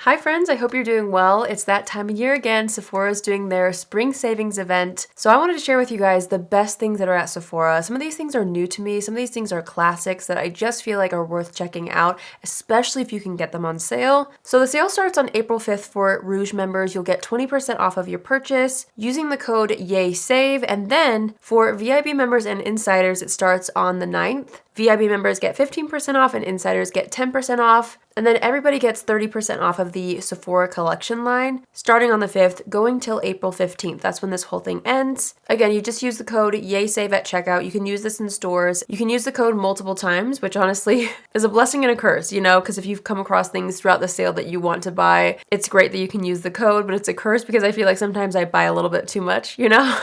Hi friends, I hope you're doing well. It's that time of year again. Sephora's doing their Spring Savings Event. So I wanted to share with you guys the best things that are at Sephora. Some of these things are new to me. Some of these things are classics that I just feel like are worth checking out, especially if you can get them on sale. So the sale starts on April 5th for Rouge members. You'll get 20% off of your purchase using the code YAYSAVE. And then for VIB members and insiders, it starts on the 9th. VIB members get 15% off and insiders get 10% off. And then everybody gets 30% off of the Sephora collection line starting on the 5th, going till April 15th. That's when this whole thing ends. Again, you just use the code YAYSAVE at checkout. You can use this in stores. You can use the code multiple times, which honestly is a blessing and a curse, you know, because if you've come across things throughout the sale that you want to buy, it's great that you can use the code, but it's a curse because I feel like sometimes I buy a little bit too much, you know?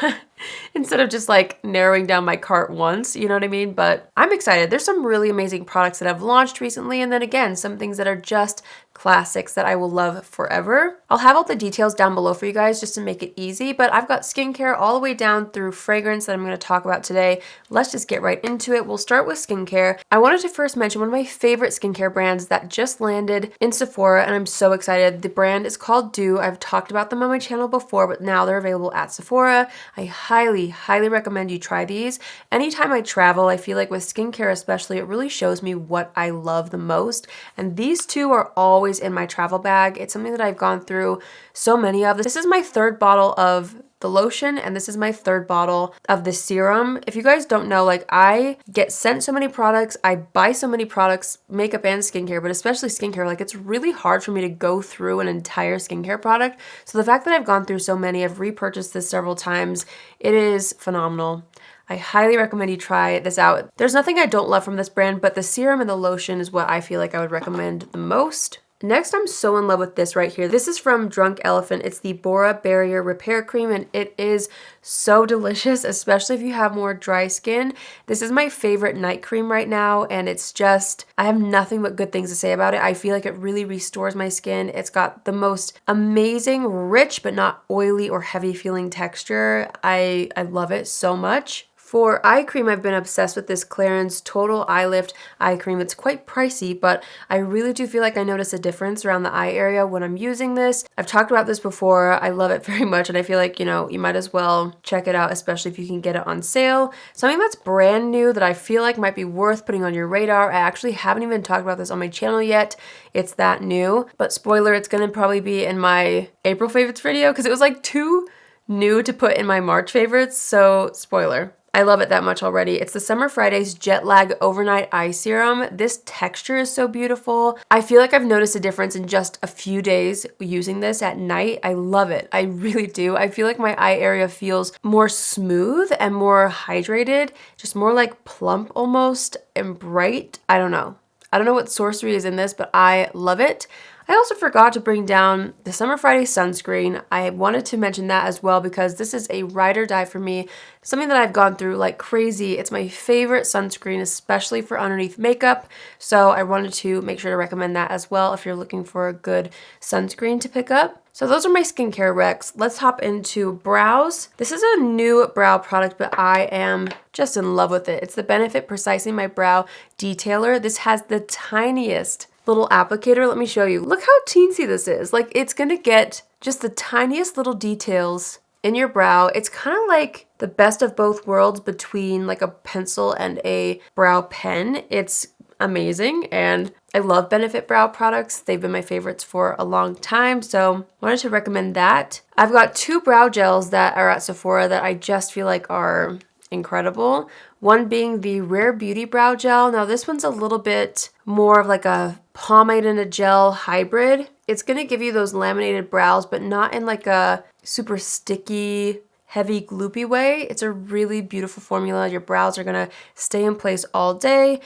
Instead of just like narrowing down my cart once, you know what I mean? But I'm excited. There's some really amazing products that I've launched recently, and then again, some things that are just classics that I will love forever. I'll have all the details down below for you guys just to make it easy, but I've got skincare all the way down through fragrance that I'm going to talk about today. Let's just get right into it. We'll start with skincare. I wanted to first mention one of my favorite skincare brands that just landed in Sephora, and I'm so excited. The brand is called Dieux. I've talked about them on my channel before, but now they're available at Sephora. I highly recommend you try these. Anytime I travel, I feel like with skincare especially, it really shows me what I love the most, and these two are always in my travel bag. It's something that I've gone through so many of. This is my third bottle of the lotion, and this is my third bottle of the serum. If you guys don't know, like, I get sent so many products, I buy so many products, makeup and skincare, but especially skincare, like, it's really hard for me to go through an entire skincare product. So the fact that I've gone through so many, I've repurchased this several times, it is phenomenal. I highly recommend you try this out. There's nothing I don't love from this brand, but the serum and the lotion is what I feel like I would recommend the most. Next, I'm so in love with this right here. This is from Drunk Elephant. It's the Bora Barrier Repair Cream, and it is so delicious, especially if you have more dry skin. This is my favorite night cream right now, and it's just, I have nothing but good things to say about it. I feel like it really restores my skin. It's got the most amazing, rich, but not oily or heavy feeling texture. I love it so much. For eye cream, I've been obsessed with this Clarins Total Eye Lift eye cream. It's quite pricey, but I really do feel like I notice a difference around the eye area when I'm using this. I've talked about this before. I love it very much, and I feel like, you know, you might as well check it out, especially if you can get it on sale. Something that's brand new that I feel like might be worth putting on your radar. I actually haven't even talked about this on my channel yet. It's that new, but spoiler, it's gonna probably be in my April favorites video because it was like too new to put in my March favorites, so spoiler. I love it that much already. It's the Summer Fridays Jet Lag Overnight Eye Serum. This texture is so beautiful. I feel like I've noticed a difference in just a few days using this at night. I love it. I really do. I feel like my eye area feels more smooth and more hydrated, just more like plump almost and bright. I don't know. I don't know what sorcery is in this, but I love it. I also forgot to bring down the Summer Friday sunscreen. I wanted to mention that as well because this is a ride or die for me, something that I've gone through like crazy. It's my favorite sunscreen, especially for underneath makeup, so I wanted to make sure to recommend that as well if you're looking for a good sunscreen to pick up. So those are my skincare recs. Let's hop into brows. This is a new brow product, but I am just in love with it. It's the Benefit Precisely My Brow Detailer. This has the tiniest little applicator. Let me show you. Look how teensy this is. Like, it's gonna get just the tiniest little details in your brow. It's kind of like the best of both worlds between like a pencil and a brow pen. It's amazing, and I love Benefit brow products. They've been my favorites for a long time, so wanted to recommend that. I've got two brow gels that are at Sephora that I just feel like are incredible. One being the Rare Beauty Brow Gel. Now this one's a little bit more of like a pomade and a gel hybrid. It's gonna give you those laminated brows, but not in like a super sticky, heavy, gloopy way. It's a really beautiful formula. Your brows are gonna stay in place all day.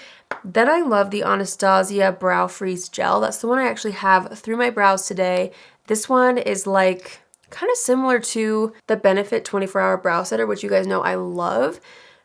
Then I love the Anastasia Brow Freeze Gel. That's the one I actually have through my brows today. This one is like kind of similar to the Benefit 24-Hour Brow Setter, which you guys know I love,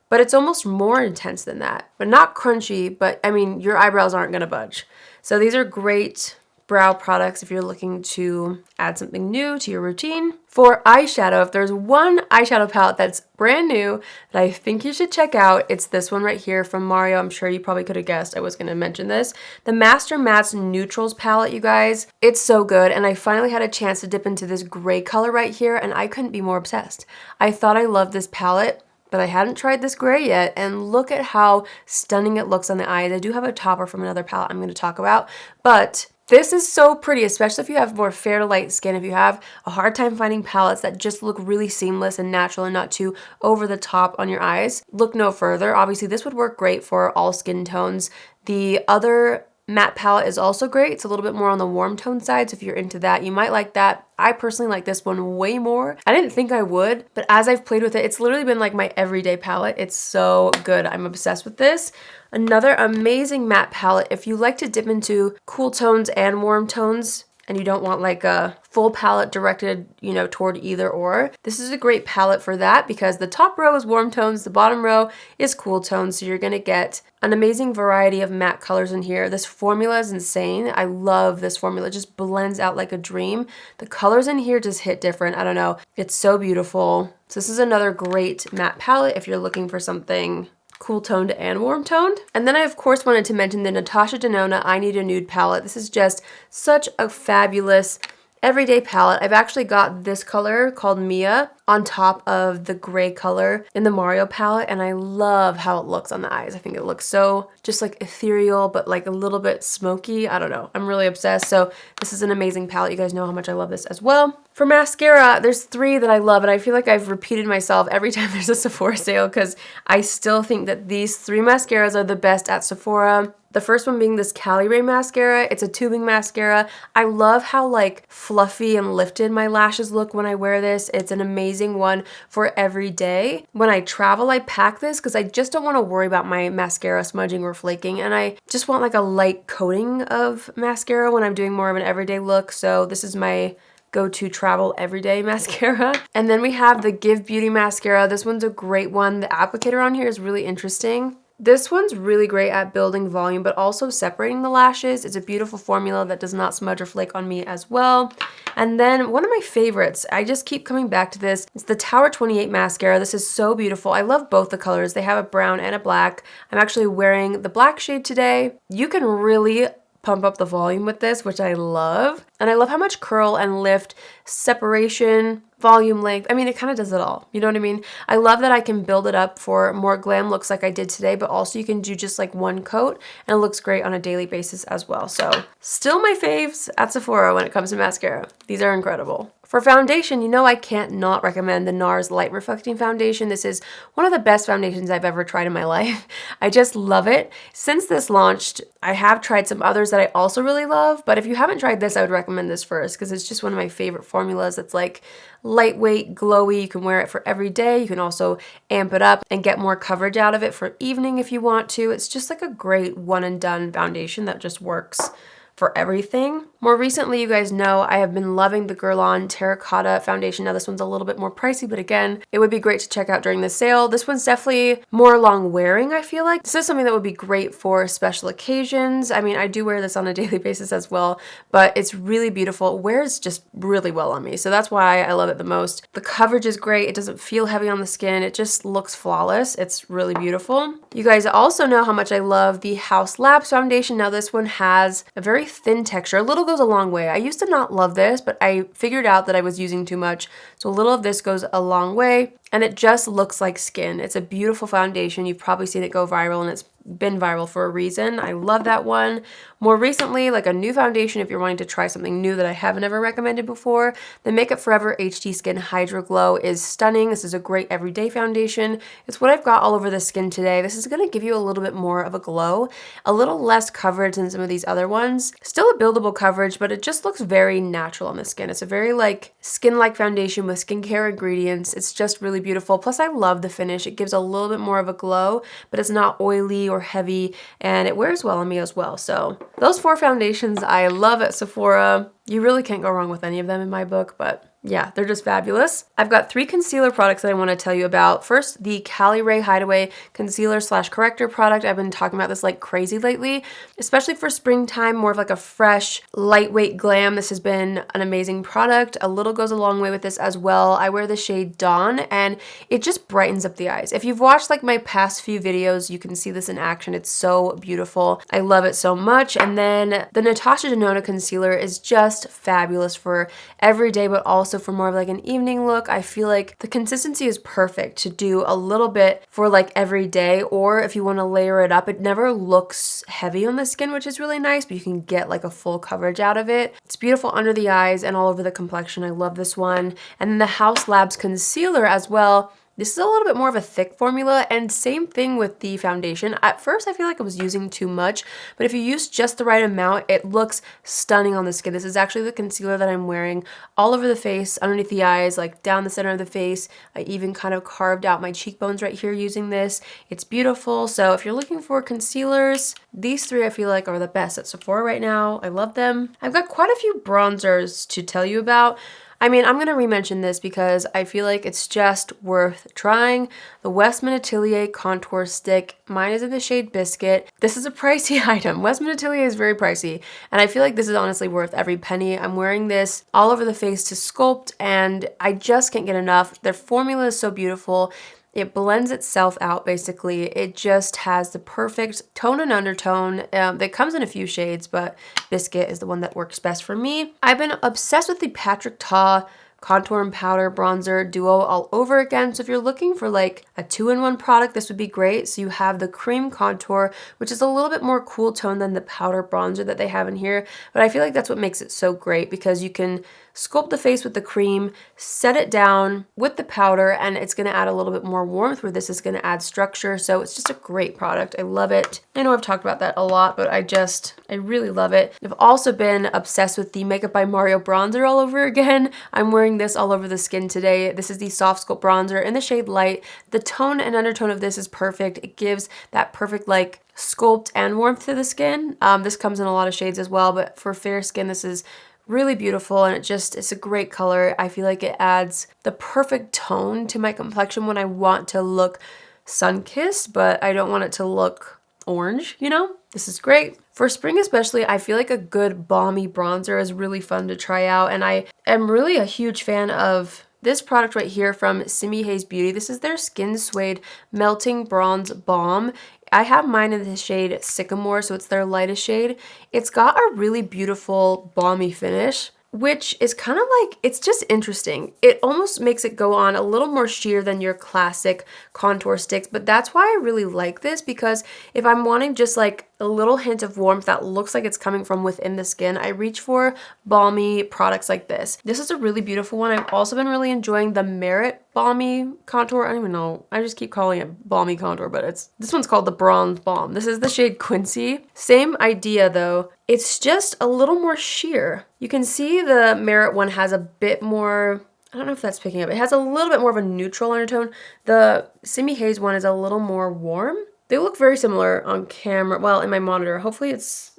but it's almost more intense than that. But not crunchy, but I mean, your eyebrows aren't gonna budge. So these are great brow products if you're looking to add something new to your routine. For eyeshadow, if there's one eyeshadow palette that's brand new that I think you should check out, it's this one right here from Mario. I'm sure you probably could have guessed I was going to mention this. The Master Mattes Neutrals palette, you guys. It's so good, and I finally had a chance to dip into this gray color right here, and I couldn't be more obsessed. I thought I loved this palette, but I hadn't tried this gray yet, and look at how stunning it looks on the eyes. I do have a topper from another palette I'm going to talk about, but this is so pretty, especially if you have more fair to light skin. If you have a hard time finding palettes that just look really seamless and natural and not too over the top on your eyes, look no further. Obviously, this would work great for all skin tones. The other matte palette is also great. It's a little bit more on the warm tone side, so if you're into that, you might like that. I personally like this one way more. I didn't think I would, but as I've played with it, it's literally been like my everyday palette. It's so good. I'm obsessed with this. Another amazing matte palette. If you like to dip into cool tones and warm tones, and you don't want like a full palette directed, you know, toward either or, this is a great palette for that because the top row is warm tones, the bottom row is cool tones, so you're gonna get an amazing variety of matte colors in here. This formula is insane. I love this formula. It just blends out like a dream. The colors in here just hit different. I don't know. It's so beautiful. So this is another great matte palette if you're looking for something cool toned and warm toned. And then I of course wanted to mention the Natasha Denona I Need a Nude palette. This is just such a fabulous everyday palette. I've actually got this color called Mia on top of the gray color in the Mario palette, and I love how it looks on the eyes. I think it looks so just like ethereal, but like a little bit smoky. I don't know. I'm really obsessed. So this is an amazing palette. You guys know how much I love this as well. For mascara, there's three that I love, and I feel like I've repeated myself every time there's a Sephora sale because I still think that these three mascaras are the best at Sephora. The first one being this Caliray mascara. It's a tubing mascara. I love how like fluffy and lifted my lashes look when I wear this. It's an amazing one for every day. When I travel, I pack this because I just don't want to worry about my mascara smudging or flaking, and I just want like a light coating of mascara when I'm doing more of an everyday look. So this is my go-to travel everyday mascara. And then we have the Gxve Beauty mascara. This one's a great one. The applicator on here is really interesting. This one's really great at building volume, but also separating the lashes. It's a beautiful formula that does not smudge or flake on me as well. And then one of my favorites, I just keep coming back to this, it's the Tower 28 mascara. This is so beautiful. I love both the colors. They have a brown and a black. I'm actually wearing the black shade today. You can really pump up the volume with this, which I love. And I love how much curl and lift, separation, volume, length. I mean, it kind of does it all. You know what I mean? I love that I can build it up for more glam looks like I did today, but also you can do just like one coat and it looks great on a daily basis as well. So still my faves at Sephora when it comes to mascara. These are incredible. For foundation, you know I can't not recommend the NARS Light Reflecting Foundation. This is one of the best foundations I've ever tried in my life. I just love it. Since this launched, I have tried some others that I also really love, but if you haven't tried this, I would recommend this first because it's just one of my favorite formulas. It's like lightweight, glowy. You can wear it for every day. You can also amp it up and get more coverage out of it for evening if you want to. It's just like a great one and done foundation that just works for everything. More recently, you guys know I have been loving the Guerlain Terracotta foundation. Now this one's a little bit more pricey, but again, it would be great to check out during the sale. This one's definitely more long wearing, I feel like. This is something that would be great for special occasions. I mean, I do wear this on a daily basis as well, but it's really beautiful. It wears just really well on me, so that's why I love it the most. The coverage is great. It doesn't feel heavy on the skin. It just looks flawless. It's really beautiful. You guys also know how much I love the Haus Labs foundation. Now this one has a very thin texture. A little goes a long way. I used to not love this, but I figured out that I was using too much. So a little of this goes a long way, and it just looks like skin. It's a beautiful foundation. You've probably seen it go viral, and it's been viral for a reason. I love that one. More recently, like a new foundation, if you're wanting to try something new that I haven't ever recommended before, the Makeup Forever HD Skin Hydro Glow is stunning. This is a great everyday foundation. It's what I've got all over the skin today. This is going to give you a little bit more of a glow, a little less coverage than some of these other ones. Still a buildable coverage, but it just looks very natural on the skin. It's a very like skin-like foundation with skincare ingredients. It's just really beautiful. Plus I love the finish. It gives a little bit more of a glow, but it's not oily or heavy, and it wears well on me as well. So those four foundations I love at Sephora. You really can't go wrong with any of them in my book, but yeah, they're just fabulous. I've got 3 concealer products that I want to tell you about. First, the Caliray Hideaway Concealer / Corrector product. I've been talking about this like crazy lately, especially for springtime, more of like a fresh, lightweight glam. This has been an amazing product. A little goes a long way with this as well. I wear the shade Dawn, and it just brightens up the eyes. If you've watched like my past few videos, you can see this in action. It's so beautiful. I love it so much. And then the Natasha Denona concealer is just fabulous for every day, but also for more of like an evening look. I feel like the consistency is perfect to do a little bit for like every day, or if you want to layer it up. It never looks heavy on the skin, which is really nice, but you can get like a full coverage out of it. It's beautiful under the eyes and all over the complexion. I love this one. And then the Haus Labs concealer as well. This is a little bit more of a thick formula, and same thing with the foundation. At first, I feel like I was using too much, but if you use just the right amount, it looks stunning on the skin. This is actually the concealer that I'm wearing all over the face, underneath the eyes, like down the center of the face. I even kind of carved out my cheekbones right here using this. It's beautiful. So if you're looking for concealers, these 3 I feel like are the best at Sephora right now. I love them. I've got quite a few bronzers to tell you about. I mean, I'm going to re-mention this because I feel like it's just worth trying. The Westman Atelier Contour Stick. Mine is in the shade Biscuit. This is a pricey item. Westman Atelier is very pricey, and I feel like this is honestly worth every penny. I'm wearing this all over the face to sculpt, and I just can't get enough. Their formula is so beautiful. It blends itself out, basically. It just has the perfect tone and undertone. That comes in a few shades, but Biscuit is the one that works best for me. I've been obsessed with the Patrick Ta contour and powder bronzer duo all over again. So if you're looking for like a 2-in-1 product, this would be great. So you have the cream contour, which is a little bit more cool tone than the powder bronzer that they have in here. But I feel like that's what makes it so great, because you can sculpt the face with the cream, set it down with the powder, and it's going to add a little bit more warmth, where this is going to add structure. So it's just a great product. I love it. I know I've talked about that a lot, but I really love it. I've also been obsessed with the Makeup by Mario bronzer all over again. I'm wearing this all over the skin today. This is the Soft Sculpt bronzer in the shade Light. The tone and undertone of this is perfect. It gives that perfect like sculpt and warmth to the skin. This comes in a lot of shades as well, but for fair skin, this is really beautiful, and it's a great color. I feel like it adds the perfect tone to my complexion when I want to look sun-kissed, but I don't want it to look orange, you know? This is great. For spring especially, I feel like a good balmy bronzer is really fun to try out, and I am really a huge fan of this product right here from Simi Hayes Beauty. This is their Skin Suede Melting Bronze Balm. I have mine in the shade Sycamore, so it's their lightest shade. It's got a really beautiful balmy finish, which is kind of like, it's just interesting. It almost makes it go on a little more sheer than your classic contour sticks, but that's why I really like this, because if I'm wanting just like a little hint of warmth that looks like it's coming from within the skin, I reach for balmy products like this. This is a really beautiful one. I've also been really enjoying the Merit Balmy Contour. I don't even know. I just keep calling it Balmy Contour, but this one's called the Bronze Balm. This is the shade Quincy. Same idea though. It's just a little more sheer. You can see the Merit one has a bit more, I don't know if that's picking up. It has a little bit more of a neutral undertone. The Simi Hayes one is a little more warm. They look very similar on camera, well, in my monitor. Hopefully it's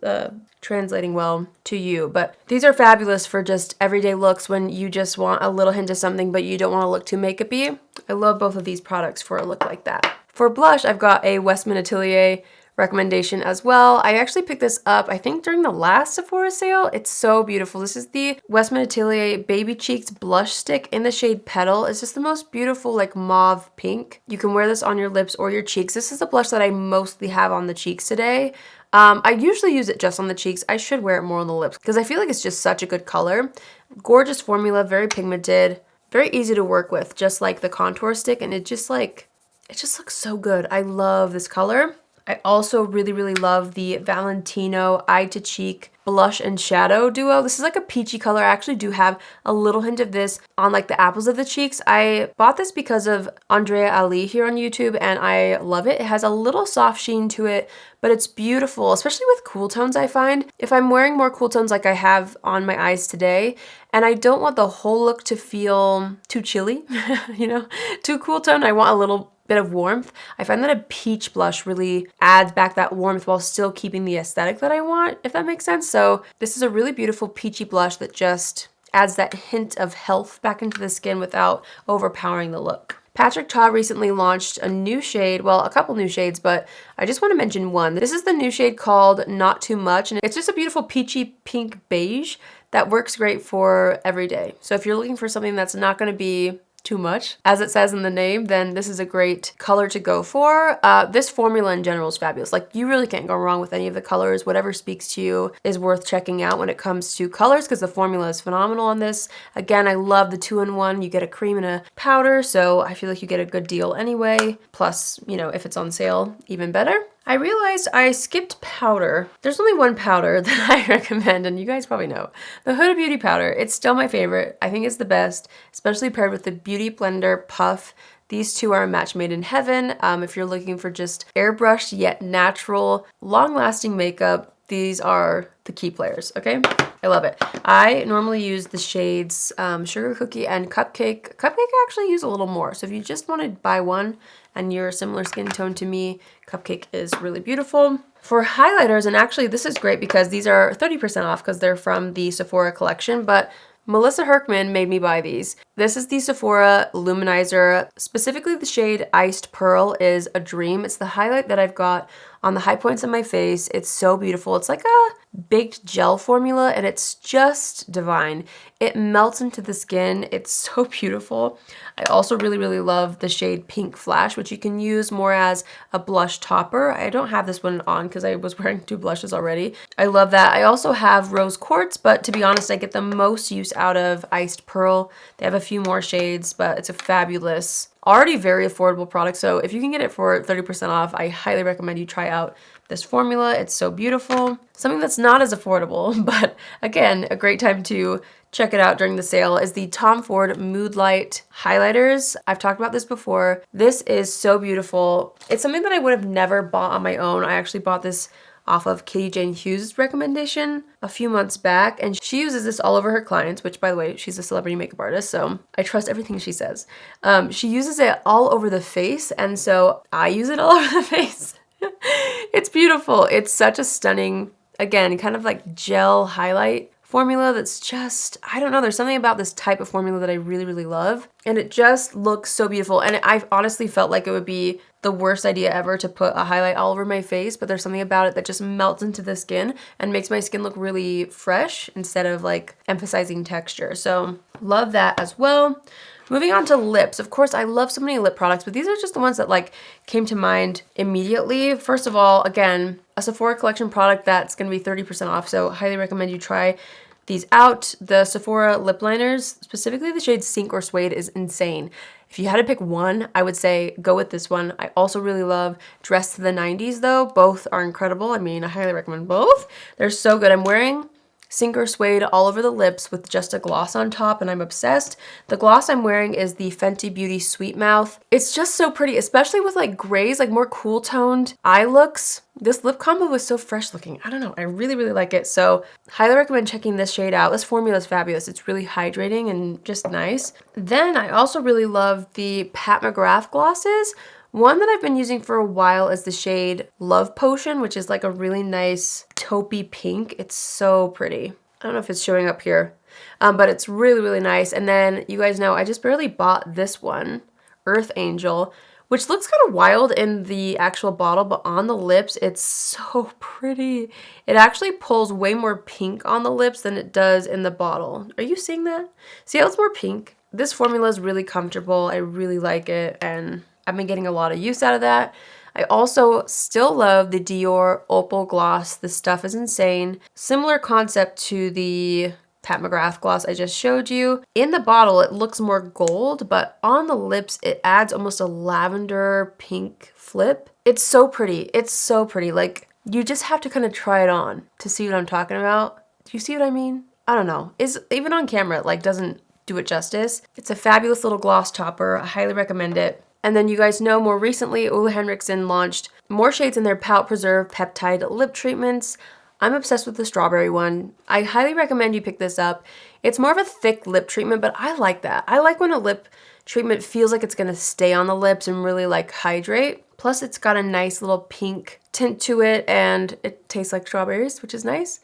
translating well to you, but these are fabulous for just everyday looks when you just want a little hint of something, but you don't want to look too makeup-y. I love both of these products for a look like that. For blush, I've got a Westman Atelier recommendation as well. I actually picked this up, I think, during the last Sephora sale. It's so beautiful. This is the Westman Atelier Baby Cheeks Blush Stick in the shade Petal. It's just the most beautiful, like, mauve pink. You can wear this on your lips or your cheeks. This is the blush that I mostly have on the cheeks today. I usually use it just on the cheeks. I should wear it more on the lips because I feel like it's just such a good color. Gorgeous formula, very pigmented, very easy to work with, just like the contour stick, and it just looks so good. I love this color. I also really, really love the Valentino Eye to Cheek Blush and Shadow Duo. This is like a peachy color. I actually do have a little hint of this on like the apples of the cheeks. I bought this because of Andrea Ali here on YouTube, and I love it. It has a little soft sheen to it, but it's beautiful, especially with cool tones, I find. If I'm wearing more cool tones like I have on my eyes today, and I don't want the whole look to feel too chilly, you know, too cool tone, I want a little bit of warmth. I find that a peach blush really adds back that warmth while still keeping the aesthetic that I want, if that makes sense. So this is a really beautiful peachy blush that just adds that hint of health back into the skin without overpowering the look. Patrick Ta recently launched a new shade, well, a couple new shades, but I just want to mention one. This is the new shade called Not Too Much, and it's just a beautiful peachy pink beige that works great for every day. So if you're looking for something that's not going to be too much, as it says in the name, then this is a great color to go for. This formula in general is fabulous. Like, you really can't go wrong with any of the colors. Whatever speaks to you is worth checking out when it comes to colors, because the formula is phenomenal on this. Again, I love the 2-in-1. You get a cream and a powder, so I feel like you get a good deal anyway. Plus, you know, if it's on sale, even better. I realized I skipped powder. There's only one powder that I recommend, and you guys probably know. The Huda Beauty powder. It's still my favorite. I think it's the best, especially paired with the Beauty Blender Puff. These two are a match made in heaven. If you're looking for just airbrushed yet natural, long-lasting makeup, these are the key players, okay? I love it. I normally use the shades Sugar Cookie and Cupcake. Cupcake I actually use a little more, so if you just want to buy one and you're a similar skin tone to me, Cupcake is really beautiful. For highlighters, and actually this is great because these are 30% off because they're from the Sephora collection, but Melissa Herkman made me buy these. This is the Sephora Luminizer. Specifically, the shade Iced Pearl is a dream. It's the highlight that I've got on the high points of my face. It's so beautiful. It's like a baked gel formula, and it's just divine. It melts into the skin. It's so beautiful. I also really, really love the shade Pink Flash, which you can use more as a blush topper. I don't have this one on because I was wearing 2 blushes already. I love that. I also have Rose Quartz, but to be honest, I get the most use out of Iced Pearl. They have a few more shades, but it's a fabulous, already very affordable product. So if you can get it for 30% off, I highly recommend you try out this formula. It's so beautiful. Something that's not as affordable, but again, a great time to check it out during the sale is the Tom Ford Mood Light highlighters. I've talked about this before. This is so beautiful. It's something that I would have never bought on my own. I actually bought this off of Katie Jane Hughes' recommendation a few months back, and she uses this all over her clients, which, by the way, she's a celebrity makeup artist, so I trust everything she says. She uses it all over the face, and so I use it all over the face. It's beautiful. It's such a stunning, again, kind of like gel highlight formula that's just, I don't know, there's something about this type of formula that I really, really love. And it just looks so beautiful. And I've honestly felt like it would be the worst idea ever to put a highlight all over my face, but there's something about it that just melts into the skin and makes my skin look really fresh instead of like emphasizing texture. So love that as well. Moving on to lips. Of course, I love so many lip products, but these are just the ones that like came to mind immediately. First of all, again, a Sephora collection product that's going to be 30% off, so highly recommend you try these out. The Sephora lip liners, specifically the shade Sink or Suede, is insane. If you had to pick one, I would say go with this one. I also really love Dress to the 90s though. Both are incredible. I mean, I highly recommend both. They're so good. I'm wearing Sink or Suede all over the lips with just a gloss on top, and I'm obsessed. The gloss I'm wearing is the Fenty Beauty Sweet Mouth. It's just so pretty, especially with like grays, like more cool toned eye looks. This lip combo was so fresh looking. I don't know, I really, really like it. So highly recommend checking this shade out. This formula is fabulous. It's really hydrating and just nice. Then I also really love the Pat McGrath glosses. One that I've been using for a while is the shade Love Potion, which is like a really nice taupey pink. It's so pretty. I don't know if it's showing up here, but it's really, really nice. And then you guys know I just barely bought this one, Earth Angel, which looks kind of wild in the actual bottle, but on the lips, it's so pretty. It actually pulls way more pink on the lips than it does in the bottle. Are you seeing that? See how it's more pink? This formula is really comfortable. I really like it, and I've been getting a lot of use out of that. I also still love the Dior Opal Gloss. This stuff is insane. Similar concept to the Pat McGrath gloss I just showed you. In the bottle, it looks more gold, but on the lips, it adds almost a lavender pink flip. It's so pretty. It's so pretty. Like, you just have to kind of try it on to see what I'm talking about. Do you see what I mean? I don't know. Even on camera, it like doesn't do it justice. It's a fabulous little gloss topper. I highly recommend it. And then you guys know more recently, Ole Henriksen launched more shades in their Pout Preserve Peptide Lip Treatments. I'm obsessed with the strawberry one. I highly recommend you pick this up. It's more of a thick lip treatment, but I like that. I like when a lip treatment feels like it's gonna stay on the lips and really like hydrate. Plus it's got a nice little pink tint to it and it tastes like strawberries, which is nice.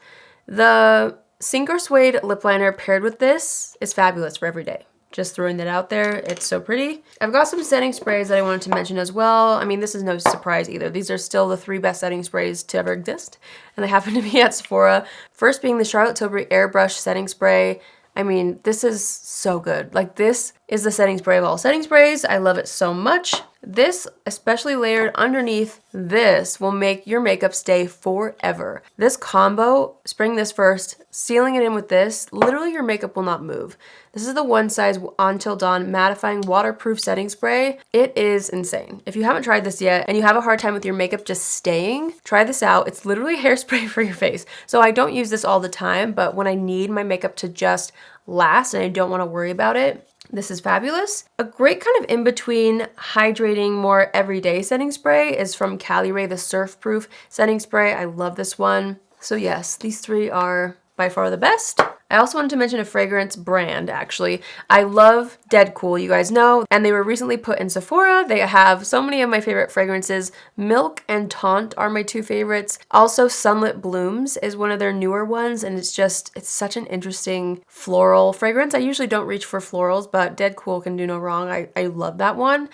The Singer Suede lip liner paired with this is fabulous for every day. Just throwing that out there. It's so pretty. I've got some setting sprays that I wanted to mention as well. I mean, this is no surprise either. These are still the 3 best setting sprays to ever exist, and they happen to be at Sephora. First being the Charlotte Tilbury Airbrush Setting Spray. I mean, this is so good. Like, this is the setting spray of all setting sprays. I love it so much. This, especially layered underneath this, will make your makeup stay forever. This combo, spraying this first, sealing it in with this, literally your makeup will not move. This is the One Size Until Dawn Mattifying Waterproof Setting Spray. It is insane. If you haven't tried this yet and you have a hard time with your makeup just staying, try this out. It's literally hairspray for your face. So I don't use this all the time, but when I need my makeup to just last and I don't want to worry about it, this is fabulous. A great kind of in-between hydrating, more everyday setting spray is from Caliray, the Surf Proof Setting Spray. I love this one. So yes, these 3 are by far the best. I also wanted to mention a fragrance brand, actually. I love Dead Cool, you guys know, and they were recently put in Sephora. They have so many of my favorite fragrances. Milk and Taunt are my 2 favorites. Also, Sunlit Blooms is one of their newer ones, and it's such an interesting floral fragrance. I usually don't reach for florals, but Dead Cool can do no wrong. I love that one.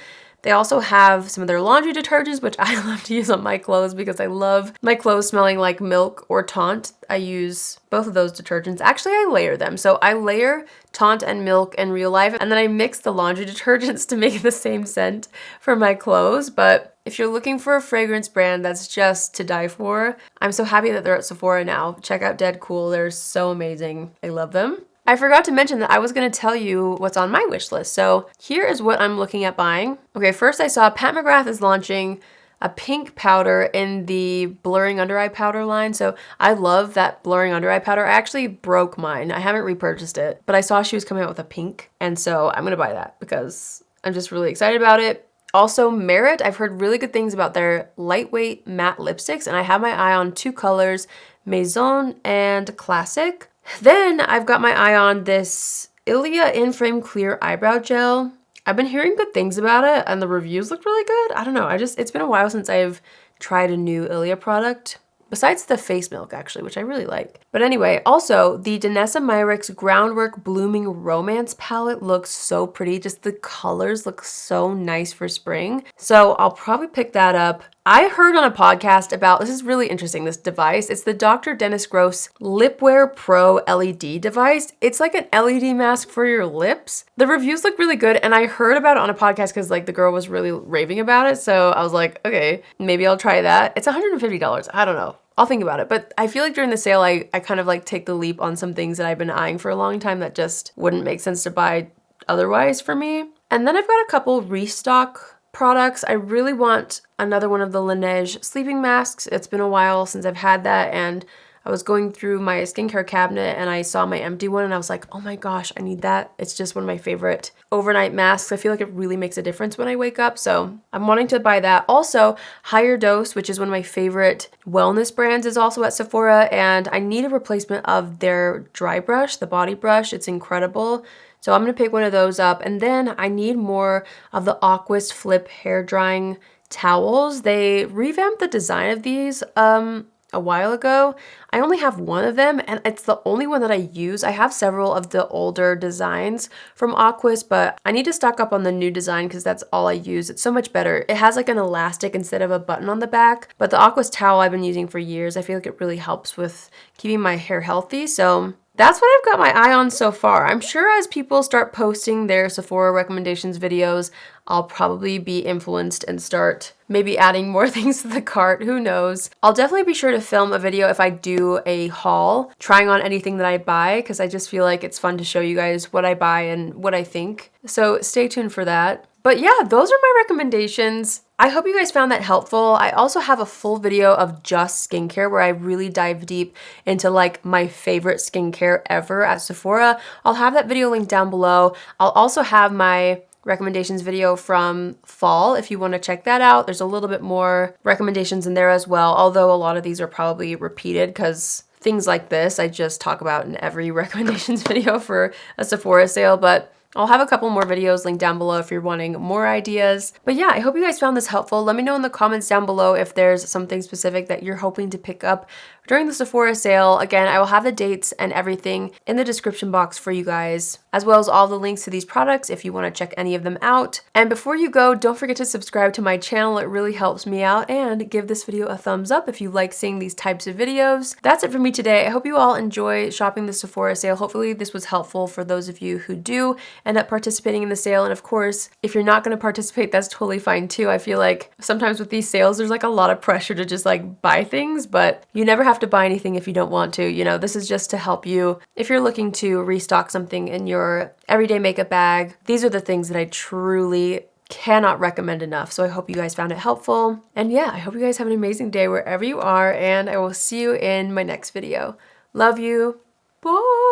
They also have some of their laundry detergents, which I love to use on my clothes because I love my clothes smelling like Milk or Taunt. I use both of those detergents. Actually, I layer them. So I layer Taunt and Milk in real life, and then I mix the laundry detergents to make the same scent for my clothes. But if you're looking for a fragrance brand that's just to die for, I'm so happy that they're at Sephora now. Check out Dead Cool. They're so amazing. I love them. I forgot to mention that I was going to tell you what's on my wish list. So here is what I'm looking at buying. Okay, first I saw Pat McGrath is launching a pink powder in the blurring under eye powder line. So I love that blurring under eye powder. I actually broke mine. I haven't repurchased it, but I saw she was coming out with a pink. And so I'm going to buy that because I'm just really excited about it. Also, Merit, I've heard really good things about their lightweight matte lipsticks, and I have my eye on 2 colors, Maison and Classic. Then I've got my eye on this Ilia In-Frame Clear Eyebrow Gel. I've been hearing good things about it and the reviews look really good. I don't know, it's been a while since I've tried a new Ilia product. Besides the face milk, actually, which I really like. But anyway, also, the Danessa Myricks Groundwork Blooming Romance palette looks so pretty. Just the colors look so nice for spring. So I'll probably pick that up. I heard on a podcast about, this is really interesting, this device. It's the Dr. Dennis Gross Lipwear Pro LED device. It's like an LED mask for your lips. The reviews look really good, and I heard about it on a podcast because like the girl was really raving about it. So I was like, okay, maybe I'll try that. It's $150. I don't know. I'll think about it. But I feel like during the sale, I kind of like take the leap on some things that I've been eyeing for a long time that just wouldn't make sense to buy otherwise for me. And then I've got a couple restock products. I really want another one of the Laneige sleeping masks. It's been a while since I've had that, and I was going through my skincare cabinet and I saw my empty one and I was like, oh my gosh, I need that. It's just one of my favorite overnight masks. I feel like it really makes a difference when I wake up, so I'm wanting to buy that. Also, Higher Dose, which is one of my favorite wellness brands, is also at Sephora, and I need a replacement of their dry brush, the body brush. It's incredible. So I'm going to pick one of those up. And then I need more of the Aquas Flip hair drying towels. They revamped the design of these a while ago. I only have one of them, and it's the only one that I use. I have several of the older designs from Aquas, but I need to stock up on the new design because that's all I use. It's so much better. It has like an elastic instead of a button on the back, but the Aquas towel I've been using for years. I feel like it really helps with keeping my hair healthy. So that's what I've got my eye on so far. I'm sure as people start posting their Sephora recommendations videos, I'll probably be influenced and start maybe adding more things to the cart. Who knows? I'll definitely be sure to film a video if I do a haul, trying on anything that I buy, because I just feel like it's fun to show you guys what I buy and what I think. So stay tuned for that. But yeah, those are my recommendations. I hope you guys found that helpful. I also have a full video of just skincare where I really dive deep into like my favorite skincare ever at Sephora. I'll have that video linked down below. I'll also have my recommendations video from fall if you want to check that out. There's a little bit more recommendations in there as well, although a lot of these are probably repeated because things like this I just talk about in every recommendations video for a Sephora sale, but I'll have a couple more videos linked down below if you're wanting more ideas. But yeah, I hope you guys found this helpful. Let me know in the comments down below if there's something specific that you're hoping to pick up during the Sephora sale. Again, I will have the dates and everything in the description box for you guys, as well as all the links to these products if you want to check any of them out. And before you go, don't forget to subscribe to my channel. It really helps me out, and give this video a thumbs up if you like seeing these types of videos. That's it for me today. I hope you all enjoy shopping the Sephora sale. Hopefully this was helpful for those of you who do end up participating in the sale. And of course, if you're not going to participate, that's totally fine too. I feel like sometimes with these sales, there's like a lot of pressure to just like buy things, but you never have to buy anything if you don't want to. You know, this is just to help you if you're looking to restock something in your everyday makeup bag. These are the things that I truly cannot recommend enough. So I hope you guys found it helpful. And yeah, I hope you guys have an amazing day wherever you are, and I will see you in my next video. Love you. Bye.